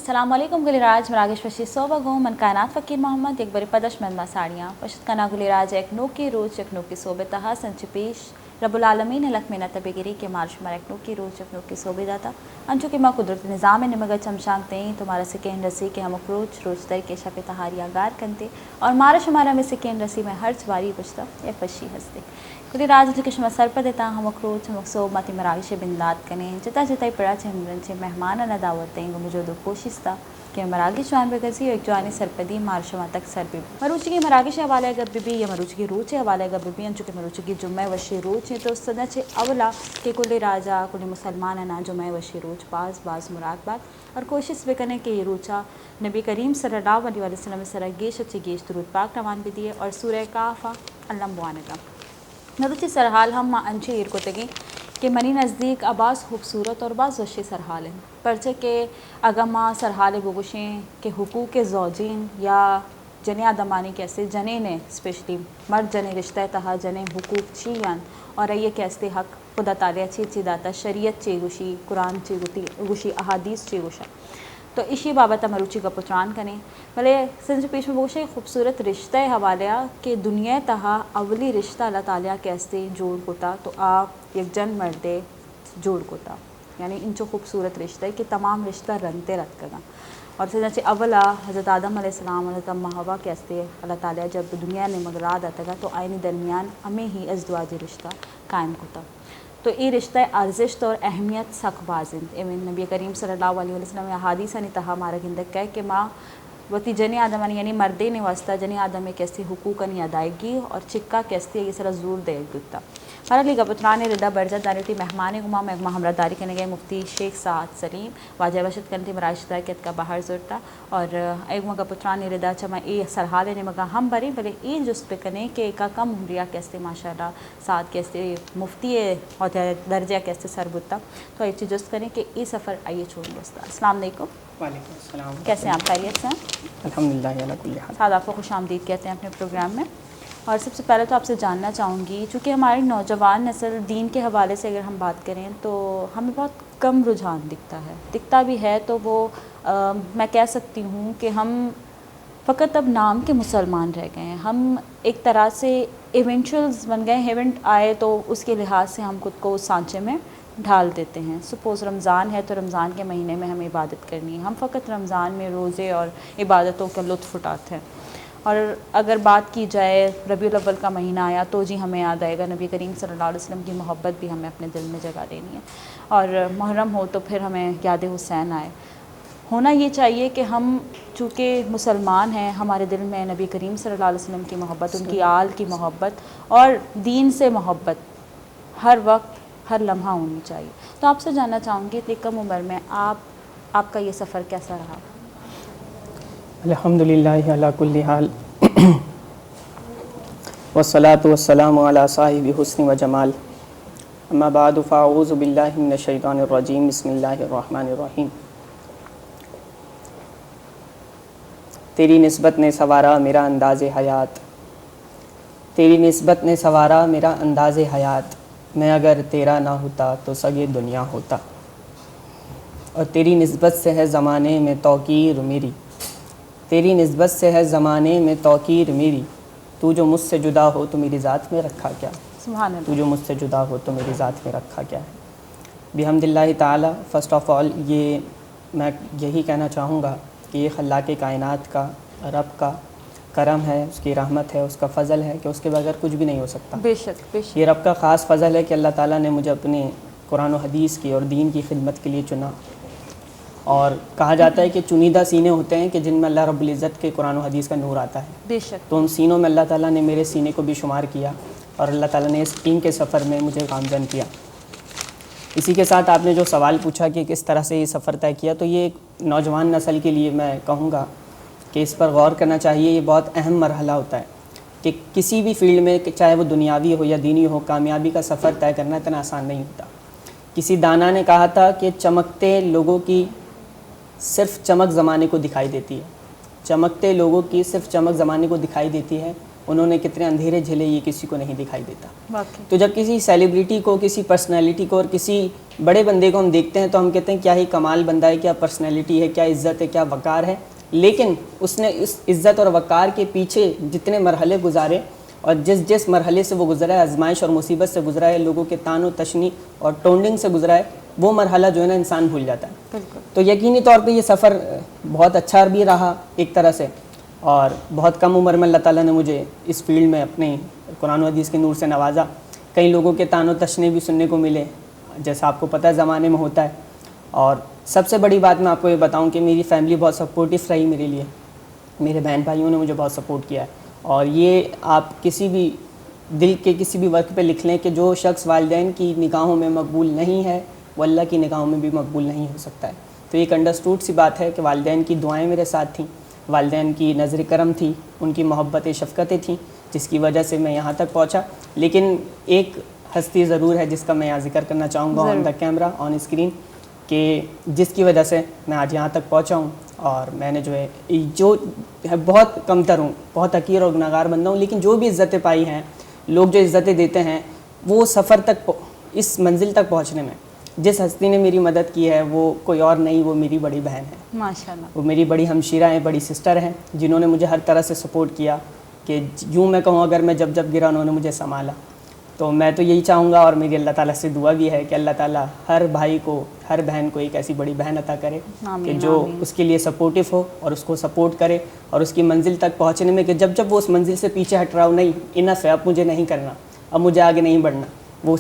السلام علیکم گلیراج مراگش پشی صوبہ گو من کائنات فقیر محمد یک بری پدش من ساڑیاں پشت کنا گلیراج ایک نوکی روچ ایک نوکی صوبے تہا سنچ پیش رب العالمین لک منت بگیری کے مارش مر ایک نوکی روچ ایک نوکی صوبے داتا انچو کہ ما قدرت نظام نمگا چمشانگتے ہیں تمہارا سکین رسی کے ہم روچ روچ در کے شپ تہاریاں گار کنتے اور مارا شمارا میں سکین رسی میں ہر چواری پشتا یا پشی ہستے کلی راج جو کہ شما سر پر دیتا ہم روچ ہم صوب ماتی مراگش بندات کنے جتا جتا پڑا چھے ہمرن چھے مہمان نہ دعوت دیں گو مجھو دو کوشش تا کہ مراگش جوان بگزی ایک جوانی سرپدی مارشما تک سر بھی مروچی کی مراگش حوالے گب بھی یا مروچی کی روچ حوالے گب بھی انچو کہ مروچی کی جمعہ وشی روچ تو سدا چھے اولا کہ کلی راجا کلی مسلمان نا جمعہ وشی روچ باز مراد بات اور کوشش بکنے کہ یہ روچا نبی کریم صلی اللہ علیہ وسلم سر گیش اچھے گیش درود پاک روان بھی دیے اور سورہ کافا اللہ بوانگا نروچی سرحال ہم انچے ایر کو تگیں کہ منی نزدیک اباس خوبصورت اور بعض وشی سرحال ہیں پرچے کہ اگر ماں سرحال بگوشیں کہ حقوق زوجین یا جنے آدمانی کیسے جنے نے اسپیشلی مرد جنے رشتہ تہا جنے حقوق چیان اور یہ کیسے حق خدا تعالیٰ چی داتا شریعت چی گوشی قرآن چی گوشی احادیث چی گوشا تو اسی بابت مروچی کا پتران کریں بھلے سنج پیش میں بوشے خوبصورت رشتہ حوالہ کہ دنیا تہا اولی رشتہ اللہ تعالیٰ کیسے جوڑ کوتا تو آپ یک جن مردے جوڑ کوتا یعنی انچو خوبصورت رشتہ ہے کہ تمام رشتہ رنتے رت کرنا اور سنچے اولا حضرت آدم علیہ السلام حضرت اماں حوا کیسے اللہ تعالیٰ جب دنیا نے مغراد آتا گا تو آئینی درمیان ہمیں ہی ازدواج رشتہ قائم کوتا تو یہ رشتہ ارزش اور اہمیت سخ بازند ایون نبی کریم صلی اللہ علیہ وسلم حادیث نے تہا ہمارا گندک ہے کہ ماں وتی جنے آدم یعنی مردے نے واسطہ جنے آدم میں کیسی حقوق نہیں ادائیگی اور چکا کیسے یہ سرا زور دے گتا ہمارا لیگا پتران ردا برجت دارتی مہمان گما میں ہمراہ داری کرنے گئے مفتی شیخ سعد سلیم واجہ بشت کرنتی مراشدہ کیت کا باہر زورتا اور ایک مگا پتران ردا چما ای سرحال نے مگا ہم بری بلے ای جست پہ کنے کہ ایک کم عمریہ کیسے ماشاءاللہ سعد کیسے مفتی اور درجہ کیسے سر بتا تو ایک چیز جست کریں کہ ای سفر آئیے چھوڑ دوستا السلام علیکم. وعلیکم السلام. کیسے ہیں آپ خیریت سے ہیں؟ الحمدللہ علی کل حال. سعد آپ کو خوش آمدید کہتے ہیں اپنے پروگرام میں اور سب سے پہلے تو آپ سے جاننا چاہوں گی چونکہ ہماری نوجوان نسل دین کے حوالے سے اگر ہم بات کریں تو ہمیں بہت کم رجحان دکھتا بھی ہے تو وہ میں کہہ سکتی ہوں کہ ہم فقط اب نام کے مسلمان رہ گئے ہیں. ہم ایک طرح سے ایونچولز بن گئے ہیں. ایونٹ آئے تو اس کے لحاظ سے ہم خود کو اس سانچے میں ڈھال دیتے ہیں. سپوز رمضان ہے تو رمضان کے مہینے میں ہمیں عبادت کرنی ہے. ہم فقط رمضان میں روزے اور عبادتوں کا لطف اٹھاتے ہیں. اور اگر بات کی جائے ربیع الاول کا مہینہ آیا تو جی ہمیں یاد آئے گا نبی کریم صلی اللہ علیہ وسلم کی محبت بھی ہمیں اپنے دل میں جگہ دینی ہے. اور محرم ہو تو پھر ہمیں یاد حسین آئے. ہونا یہ چاہیے کہ ہم چونکہ مسلمان ہیں ہمارے دل میں نبی کریم صلی اللہ علیہ وسلم کی محبت ان کی آل کی محبت اور دین سے محبت ہر وقت ہر لمحہ ہونی چاہیے. تو آپ سے جاننا چاہوں گی اتنی کم عمر میں آپ کا یہ سفر کیسا رہا؟ الحمدللہ علی کل حال والصلاة والسلام علی صاحب حسن و جمال. اما بعد فاعوذ باللہ من الشیطان الرجیم. بسم اللہ الرحمن الرحیم. تیری نسبت نے سوارا میرا انداز حیات، تیری نسبت نے سوارا میرا انداز حیات. میں اگر تیرا نہ ہوتا تو سگے دنیا ہوتا. اور تیری نسبت سے ہے زمانے میں توقیر میری، تیری نسبت سے ہے زمانے میں توقیر میری. تو جو مجھ سے جدا ہو تو میری ذات میں رکھا کیا، سبحان اللہ. تو جو مجھ سے جدا ہو تو میری ذات میں رکھا کیا ہے. بحمد اللہ تعالی فرسٹ آف آل یہ میں یہی کہنا چاہوں گا کہ یہ خلاق کائنات کا رب کا کرم ہے، اس کی رحمت ہے، اس کا فضل ہے کہ اس کے بغیر کچھ بھی نہیں ہو سکتا. بے شک بے شک. یہ رب کا خاص فضل ہے کہ اللہ تعالیٰ نے مجھے اپنے قرآن و حدیث کی اور دین کی خدمت کے لیے چنا. اور کہا جاتا ہے کہ چنیدہ سینے ہوتے ہیں کہ جن میں اللہ رب العزت کے قرآن و حدیث کا نور آتا ہے. بے شک. تو ان سینوں میں اللہ تعالیٰ نے میرے سینے کو بھی شمار کیا اور اللہ تعالیٰ نے اس دین کے سفر میں مجھے گامزن کیا. اسی کے ساتھ آپ نے جو سوال پوچھا کہ کس طرح سے یہ سفر طے کیا، تو یہ ایک نوجوان نسل کے لیے میں کہوں گا کہ اس پر غور کرنا چاہیے. یہ بہت اہم مرحلہ ہوتا ہے کہ کسی بھی فیلڈ میں چاہے وہ دنیاوی ہو یا دینی ہو، کامیابی کا سفر طے کرنا اتنا آسان نہیں ہوتا. کسی دانا نے کہا تھا کہ چمکتے لوگوں کی صرف چمک زمانے کو دکھائی دیتی ہے، چمکتے لوگوں کی صرف چمک زمانے کو دکھائی دیتی ہے، انہوں نے کتنے اندھیرے جھیلے یہ کسی کو نہیں دکھائی دیتا. واقعی تو جب کسی سیلیبریٹی کو, کسی پرسنالٹی کو اور کسی بڑے بندے کو ہم دیکھتے ہیں تو ہم کہتے ہیں کیا ہی کمال بندہ ہے, کیا پرسنالٹی ہے, کیا عزت ہے, کیا وقار ہے. لیکن اس نے اس عزت اور وقار کے پیچھے جتنے مرحلے گزارے اور جس مرحلے سے وہ گزرا ہے, آزمائش اور مصیبت سے گزرا ہے, لوگوں کے تان و تشنی اور ٹونڈنگ سے گزرا ہے, وہ مرحلہ جو ہے نا انسان بھول جاتا ہے. بالکل. تو یقینی طور پہ یہ سفر بہت اچھا بھی رہا ایک طرح سے, اور بہت کم عمر میں اللہ تعالیٰ نے مجھے اس فیلڈ میں اپنے قرآن و حدیث کے نور سے نوازا. کئی لوگوں کے تان و تشنے بھی سننے کو ملے, جیسا آپ کو پتہ ہے زمانے میں ہوتا ہے. اور سب سے بڑی بات میں آپ کو یہ بتاؤں کہ میری فیملی بہت سپورٹیو رہی میرے لیے. میرے بہن بھائیوں نے مجھے بہت سپورٹ کیا ہے, اور یہ آپ کسی بھی دل کے کسی بھی وقت پہ لکھ لیں کہ جو شخص والدین کی نگاہوں میں مقبول نہیں ہے وہ اللہ کی نگاہوں میں بھی مقبول نہیں ہو سکتا ہے. تو ایک انڈرسٹوڈ سی بات ہے کہ والدین کی دعائیں میرے ساتھ تھیں, والدین کی نظر کرم تھی, ان کی محبت شفقتیں تھیں, جس کی وجہ سے میں یہاں تک پہنچا. لیکن ایک ہستی ضرور ہے جس کا میں یہاں ذکر کرنا چاہوں گا آن دا کیمرہ, آن اسکرین, کہ جس کی وجہ سے میں آج یہاں تک پہنچا ہوں. اور میں نے جو ہے بہت کمتر ہوں, بہت حقیر اور گناہگار بندہ ہوں, لیکن جو بھی عزتیں پائی ہیں, لوگ جو عزتیں دیتے ہیں, وہ سفر تک, اس منزل تک پہنچنے میں جس ہستی نے میری مدد کی ہے وہ کوئی اور نہیں, وہ میری بڑی بہن ہے. ماشاءاللہ. وہ میری بڑی ہمشیرہ ہیں, بڑی سسٹر ہیں, جنہوں نے مجھے ہر طرح سے سپورٹ کیا. کہ یوں میں کہوں اگر میں جب گرا انہوں نے مجھے سنبھالا. تو میں تو یہی چاہوں گا, اور میری اللہ تعالیٰ سے دعا بھی ہے کہ اللہ تعالیٰ ہر بھائی کو, ہر بہن کو ایک ایسی بڑی بہن عطا کرے کہ جو اس کے لیے سپورٹیو ہو اور اس کو سپورٹ کرے, اور اس کی منزل تک پہنچنے میں کہ جب وہ اس منزل سے پیچھے ہٹ رہا ہو, نہیں انف ہے, اب مجھے نہیں کرنا, اب مجھے آگے نہیں بڑھنا, وہ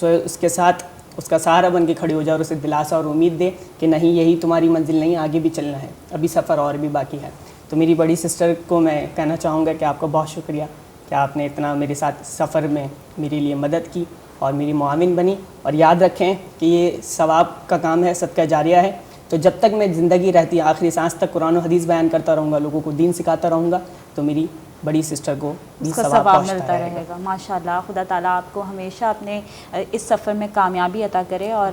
اس کے ساتھ اس کا سہارا بن کے کھڑی ہو جائے اور اسے دلاسا اور امید دے کہ نہیں یہی تمہاری منزل نہیں, آگے بھی چلنا ہے, ابھی سفر اور بھی باقی ہے. تو میری بڑی سسٹر کو میں کہنا چاہوں گا کہ آپ کا بہت شکریہ کہ آپ نے اتنا میرے ساتھ سفر میں میرے لیے مدد کی اور میری معاون بنی. اور یاد رکھیں کہ یہ ثواب کا کام ہے, صدقہ جاریہ ہے. تو جب تک میں زندگی رہتی ہے, آخری سانس تک قرآن و حدیث بیان کرتا رہوں گا, لوگوں کو دین سکھاتا رہوں گا, تو میری بڑی سسٹر کو اس کا ثواب ملتا رہے گا. ماشاءاللہ, خدا تعالیٰ آپ کو ہمیشہ اپنے اس سفر میں کامیابی عطا کرے. اور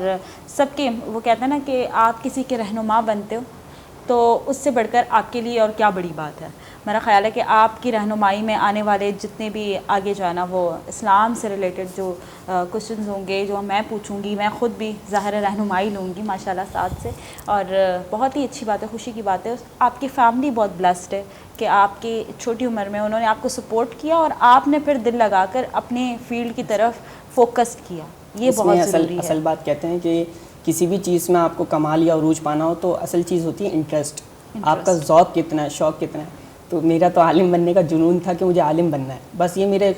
سب کے, وہ کہتے ہیں نا کہ آپ کسی کے رہنما بنتے ہو تو اس سے بڑھ کر آپ کے لیے اور کیا بڑی بات ہے. میرا خیال ہے کہ آپ کی رہنمائی میں آنے والے جتنے بھی آگے جو ہے نا وہ اسلام سے ریلیٹڈ جو کوشچنز ہوں گے, جو میں پوچھوں گی, میں خود بھی ظاہر رہنمائی لوں گی ماشاءاللہ ساتھ سے. اور بہت ہی اچھی بات ہے, خوشی کی بات ہے. آپ کی فیملی بہت بلیسڈ ہے کہ آپ کی چھوٹی عمر میں انہوں نے آپ کو سپورٹ کیا اور آپ نے پھر دل لگا کر اپنے فیلڈ کی طرف فوکس کیا. یہ بہت ضروری ہے. اصل بات کہتے ہیں کہ کسی بھی چیز میں آپ کو کمال یا عروج پانا ہو تو اصل چیز ہوتی ہے انٹرسٹ. آپ کا ذوق کتنا ہے, شوق کتنا ہے. تو میرا تو عالم بننے کا جنون تھا کہ مجھے عالم بننا ہے, بس یہ میرے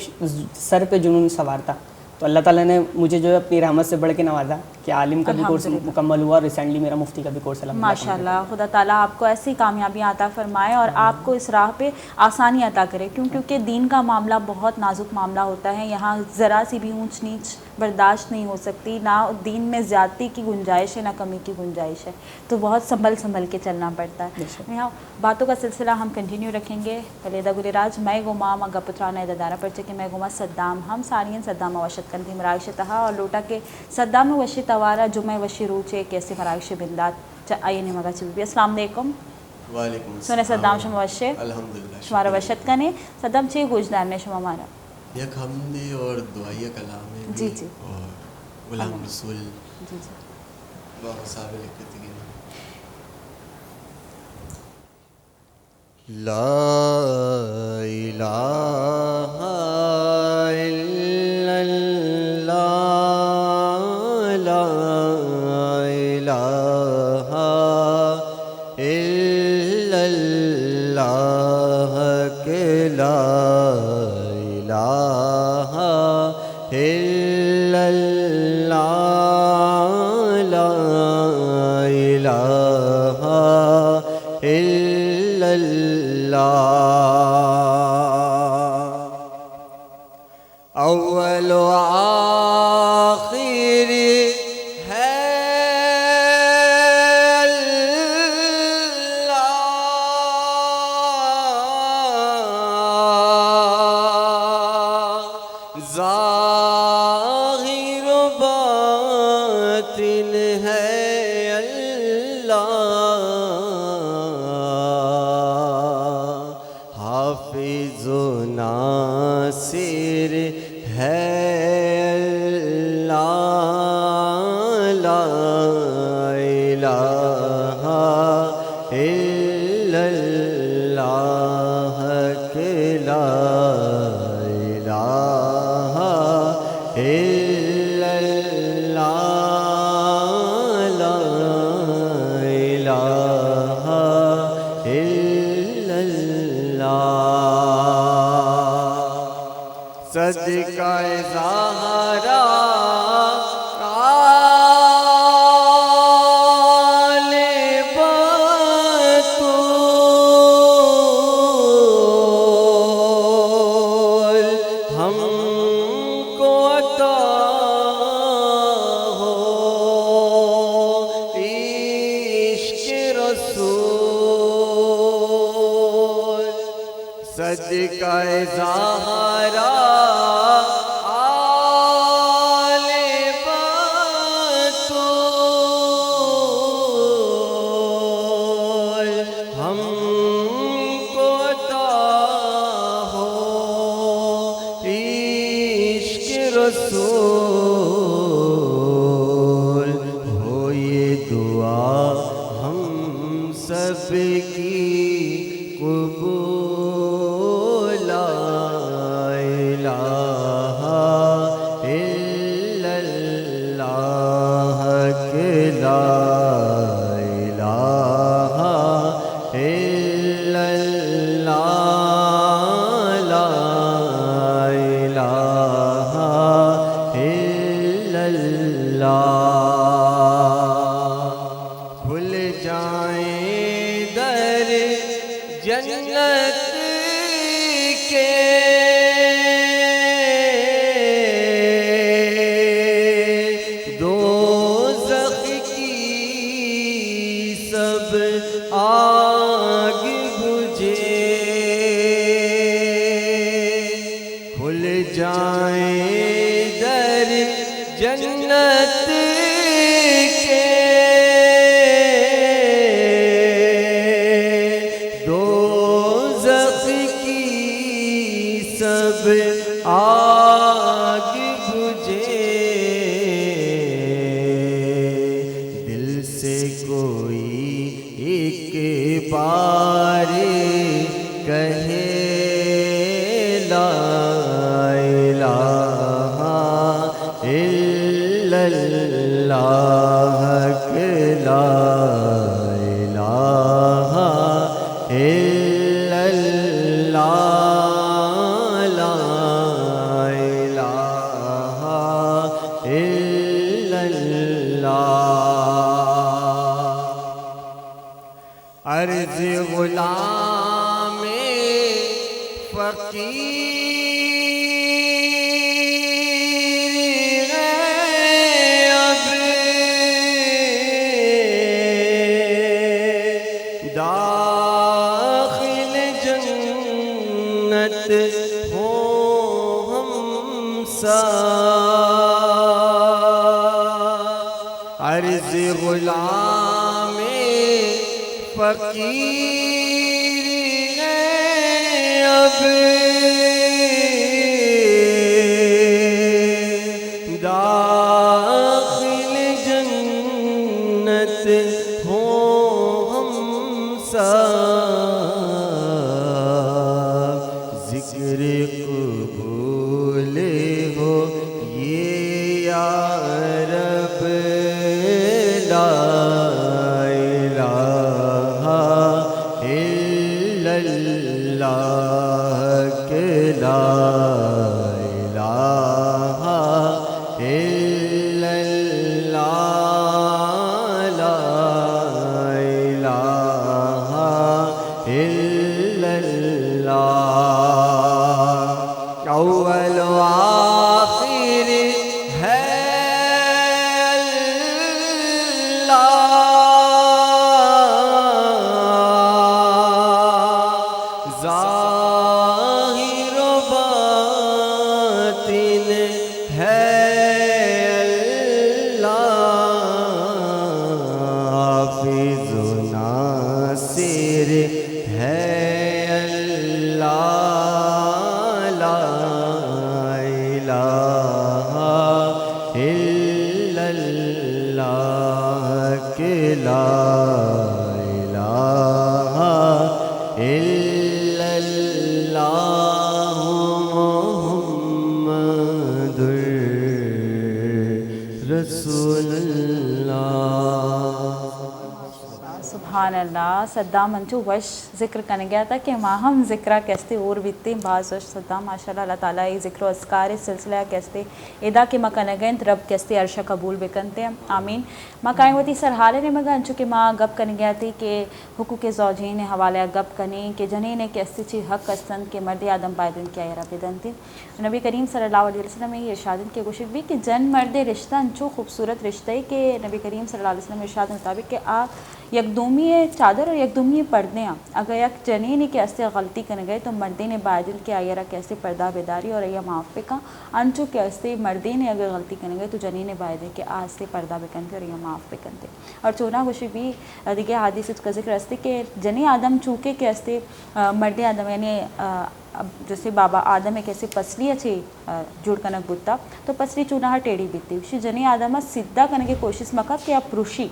سر پہ جنون سوار تھا. تو اللہ تعالیٰ نے مجھے جو ہے اپنی رحمت سے بڑھ کے نوازا کہ عالم کا بھی کورس مکمل ہوا, اور ریسنٹلی میرا مفتی کا بھی کورس الحمد للہ. ماشاءاللہ, خدا تعالیٰ آپ کو ایسی کامیابیاں عطا فرمائے اور آپ کو اس راہ پہ آسانی عطا کرے, کیونکہ دین کا معاملہ بہت نازک معاملہ ہوتا ہے. یہاں ذرا سی بھی اونچ نیچ برداشت نہیں ہو سکتی, نہ دین میں زیادتی کی گنجائش ہے, نہ کمی کی گنجائش ہے. تو بہت سنبھل کے چلنا پڑتا ہے. یہاں باتوں کا سلسلہ ہم کنٹینیو رکھیں گے. کلیدہ گلی راج میں گوما مگا پترانا دارا پرچے کہ میں گوما صدام ہم سارین صدام وشت کنتی مراگش تہا اور لوٹا کے صدام وشی توارا جمعہ وشی روچے کیسے مراگش بندات آئیے نہیں مگا چل بھی. السلام علیکم. وعلیکم السلام. سونے صدام شما وشے الحمدللہ شمارا وشت کنے صدام چی گوجدار نے شما مارا یک حمدی اور دعائیہ کلام ہے. جی جی. اور غلام رسول جی جی. بابا صاحب لکھتے گئے لا الہ الا اللہ لا الہ الا اللہ کہ لا الہ الا اللہ لا الہ الا اللہ اول و آخر ہے اللہ ظاہر و باطن ہے اللہ حافظ و اللہ لا الہ الا اللہ کہ لا الہ الا اللہ لا الہ الا اللہ صدقہ زہرا آل بطول ہم کو عطا ہو عشق رسول صدقہ زہرا ہم کو عطا ہو عشق رسول ہو یہ دعا ہم سب کی قبول لا الہ الا اللہ کہ لا الا اللہ لا الہ الا اللہ کھل جائیں در جنت کے دوزخ کی سب آگ بجھے کھل جائیں در جنت کے دوزخ کی سب آگ بجھے دل سے کوئی ایک بار کہے لا الہ الا اللہ کہ لا الہ الا اللہ لا الہ الا اللہ عرض غلام فقیر اب داخل جنت ہو ہم سا عرض غلام فقیر اب داخل جنت ہو ہم سب ذکر قبول ہو یہ یا رب لا الہ الا اللہ کہ لا الہ الا اللہ لا الہ الا اللہ اول و آخر ہے اللہ ظاہر و باطن ہے اللہ حافظ و ناصر ہے اللہ لا الہ لا الہ الا اللہ محمد رسول اللہ. سبحان اللہ. صدام انچو وش ذکر کرنے گیا تھا کہ ماہم ذکرہ کیستے اور بیتے بعض وش صدام ماشاء اللہ اللہ تعالیٰ ذکر و اذکار سلسلہ کیستے ادا کے ماں کنگین رب کیستے عرشہ قبول بکنتے ہیں آمین. ماں کائیں ہوتی سر حالے نے مگا انچو کہ ماں گپ کرنے گیا تھی کہ حقوق زوجین حوالہ گپ کرنے کہ جنہیں نے کیستے چی حق استند کہ مرد آدم پائدن کیا ہے رب دن تھی. نبی کریم صلی اللہ علیہ وسلم یہ ارشادن کے گوشت بھی کہ جن مرد رشتہ انچو خوبصورت رشتہ ہے کہ نبی کریم صلی اللہ علیہ وسلم ارشاد مطابق کہ یک دومی چادر اور یک دومی پردے ہیں. اگر یک جنین کے اسے غلطی کرنے گئے تو مردے نے بائدل کے آئیرہ کیسے پردہ بیداری اور یہ معافی کا انچو کے اسے مردے نے اگر غلطی کرنے گئے تو جنین بائدل کے آستے پردہ بکنتے اور یہ معاف بکنتے. اور چونا گوشی بھی دیکھے حدیث کا ذکر استے کہ جنی آدم چوکے کے استے مرد آدم یعنی جیسے بابا آدم ہے کیسے پسلی اچھے جوڑ کنک بوتا تو پسلی چونا ٹیڑھی بیتی اسی جنی آدم سدھا کرنے کی کوشش مکا کہ آپ پروشی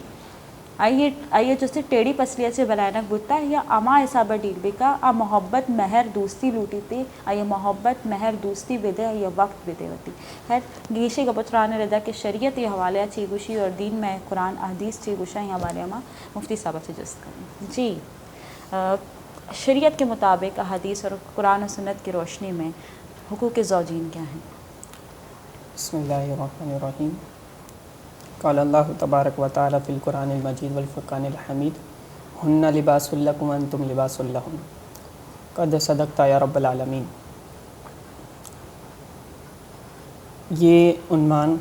آئیے جو سے ٹیڑھی پسلیہ سے بلائنک بوتا یا اما حسابہ ڈیل بکا آ محبت مہر دوستی لوٹی تھی آئیے محبت مہر دوستی بدے یہ وقت بدے ہوتی. خیر گیشے کا پتران رضا کہ شریعت یہ حوالے چی گوشی اور دین میں قرآن حدیث چی گوشا یہ حوالے میں مفتی صاحب سے جست کریں. جی شریعت کے مطابق حدیث اور قرآن و سنت کی روشنی میں حقوق زوجین کیا ہیں؟ بسم اللہ الرحمن الرحیم. قال اللہ تبارک و تعالی فی القرآن المجید والفرقان الحمید ہن لباس لکم وانتم لباس لہن قد صدقت یا رب العالمین. یہ عنوان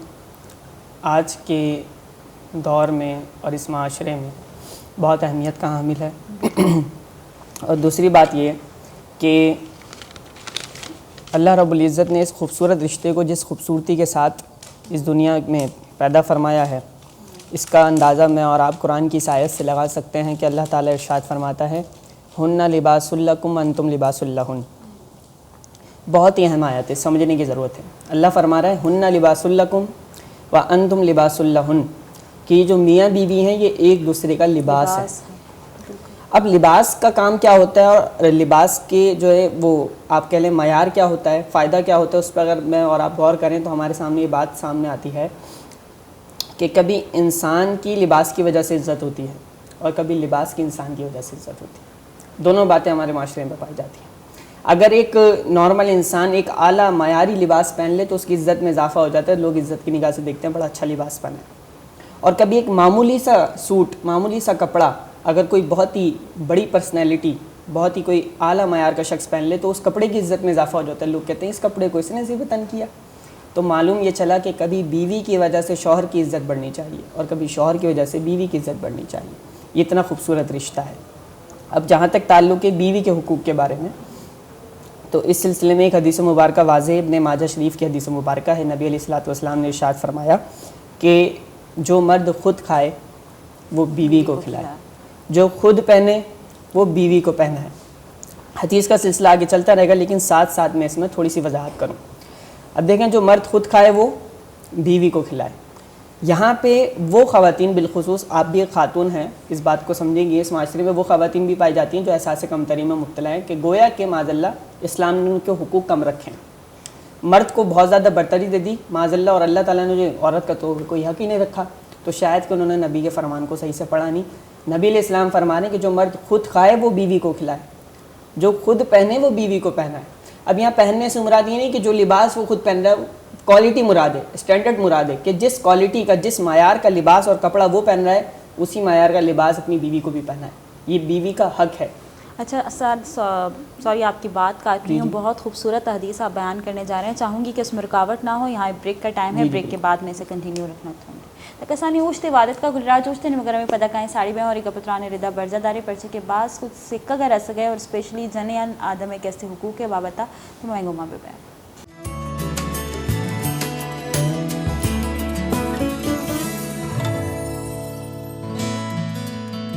آج کے دور میں اور اس معاشرے میں بہت اہمیت کا حامل ہے. اور دوسری بات یہ کہ اللہ رب العزت نے اس خوبصورت رشتے کو جس خوبصورتی کے ساتھ اس دنیا میں پیدا فرمایا ہے اس کا اندازہ میں اور آپ قرآن کی آیت سے لگا سکتے ہیں کہ اللہ تعالیٰ ارشاد فرماتا ہے ہن لباس لکم انتم لباس لہن. بہت ہی اہم آیت ہے, سمجھنے کی ضرورت ہے. اللہ فرما رہا ہے ہن لباس لکم و انتم لباس لہن کہ جو میاں بیوی ہیں یہ ایک دوسرے کا لباس ہے. اب لباس کا کام کیا ہوتا ہے اور لباس کے جو ہے وہ آپ کہہ لیں معیار کیا ہوتا ہے, فائدہ کیا ہوتا ہے, اس پہ اگر میں اور آپ غور کریں تو ہمارے سامنے یہ بات سامنے آتی ہے کہ کبھی انسان کی لباس کی وجہ سے عزت ہوتی ہے اور کبھی لباس کی انسان کی وجہ سے عزت ہوتی ہے. دونوں باتیں ہمارے معاشرے میں پائی جاتی ہیں. اگر ایک نارمل انسان ایک اعلیٰ معیاری لباس پہن لے تو اس کی عزت میں اضافہ ہو جاتا ہے, لوگ عزت کی نگاہ سے دیکھتے ہیں بڑا اچھا لباس پہنا ہے. اور کبھی ایک معمولی سا سوٹ, معمولی سا کپڑا اگر کوئی بہت ہی بڑی پرسنالٹی, بہت ہی کوئی اعلیٰ معیار کا شخص پہن لے تو اس کپڑے کی عزت میں اضافہ ہو جاتا ہے. لوگ کہتے ہیں اس کپڑے کو اس نے زیبتاً کیا. تو معلوم یہ چلا کہ کبھی بیوی کی وجہ سے شوہر کی عزت بڑھنی چاہیے اور کبھی شوہر کی وجہ سے بیوی کی عزت بڑھنی چاہیے. یہ اتنا خوبصورت رشتہ ہے. اب جہاں تک تعلق ہے بیوی کے حقوق کے بارے میں تو اس سلسلے میں ایک حدیث مبارکہ واضح ابن ماجہ شریف کی حدیث مبارکہ ہے. نبی علیہ الصلوۃ والسلام نے ارشاد فرمایا کہ جو مرد خود کھائے وہ بیوی کو کھلائے, جو خود پہنے وہ بیوی کو پہنائے. حدیث کا سلسلہ آگے چلتا رہے گا لیکن ساتھ ساتھ میں اس میں تھوڑی سی وضاحت کروں. اب دیکھیں جو مرد خود کھائے وہ بیوی کو کھلائے. یہاں پہ وہ خواتین, بالخصوص آپ بھی ایک خاتون ہیں, اس بات کو سمجھیں گے, اس معاشرے میں وہ خواتین بھی پائی جاتی ہیں جو احساس کمتری میں مبتلا ہیں کہ گویا کہ معاذ اللہ اسلام نے ان کے حقوق کم رکھے ہیں. مرد کو بہت زیادہ برتری دے دی معاذ اللہ, اور اللہ تعالیٰ نے جو عورت کا تو کوئی حق ہی نہیں رکھا. تو شاید کہ انہوں نے نبی کے فرمان کو صحیح سے پڑھا نہیں. نبی علیہ السلام فرمانے کہ جو مرد خود کھائے وہ بیوی کو کھلائے, جو خود پہنے وہ بیوی کو پہنائے. اب یہاں پہننے سے مراد یہ نہیں کہ جو لباس وہ خود پہن رہا ہے, کوالٹی مراد ہے, اسٹینڈرڈ مراد ہے کہ جس کوالٹی کا, جس معیار کا لباس اور کپڑا وہ پہن رہا ہے اسی معیار کا لباس اپنی بیوی کو بھی پہنائے. یہ بیوی کا حق ہے. اچھا سر, سوری آپ کی بات کاٹ رہی ہوں, بہت خوبصورت حدیث آپ بیان کرنے جا رہے ہیں, چاہوں گی کہ اس میں رکاوٹ نہ ہو. یہاں بریک کا ٹائم ہے, بریک کے بعد میں اسے کنٹینیو رکھنا چاہوں گی. کسانی اوشتے عبادت کا گلراج اوشتے نے مگر میں پتہ کہیں ساڑی بہیں اور ایک پتران ردا برزہ داری پرچے کے بعد کچھ سکہ گر رس گئے اور اسپیشلی جنیان آدم ایک ایسے حقوق کے بابتا تو میں گھما بھی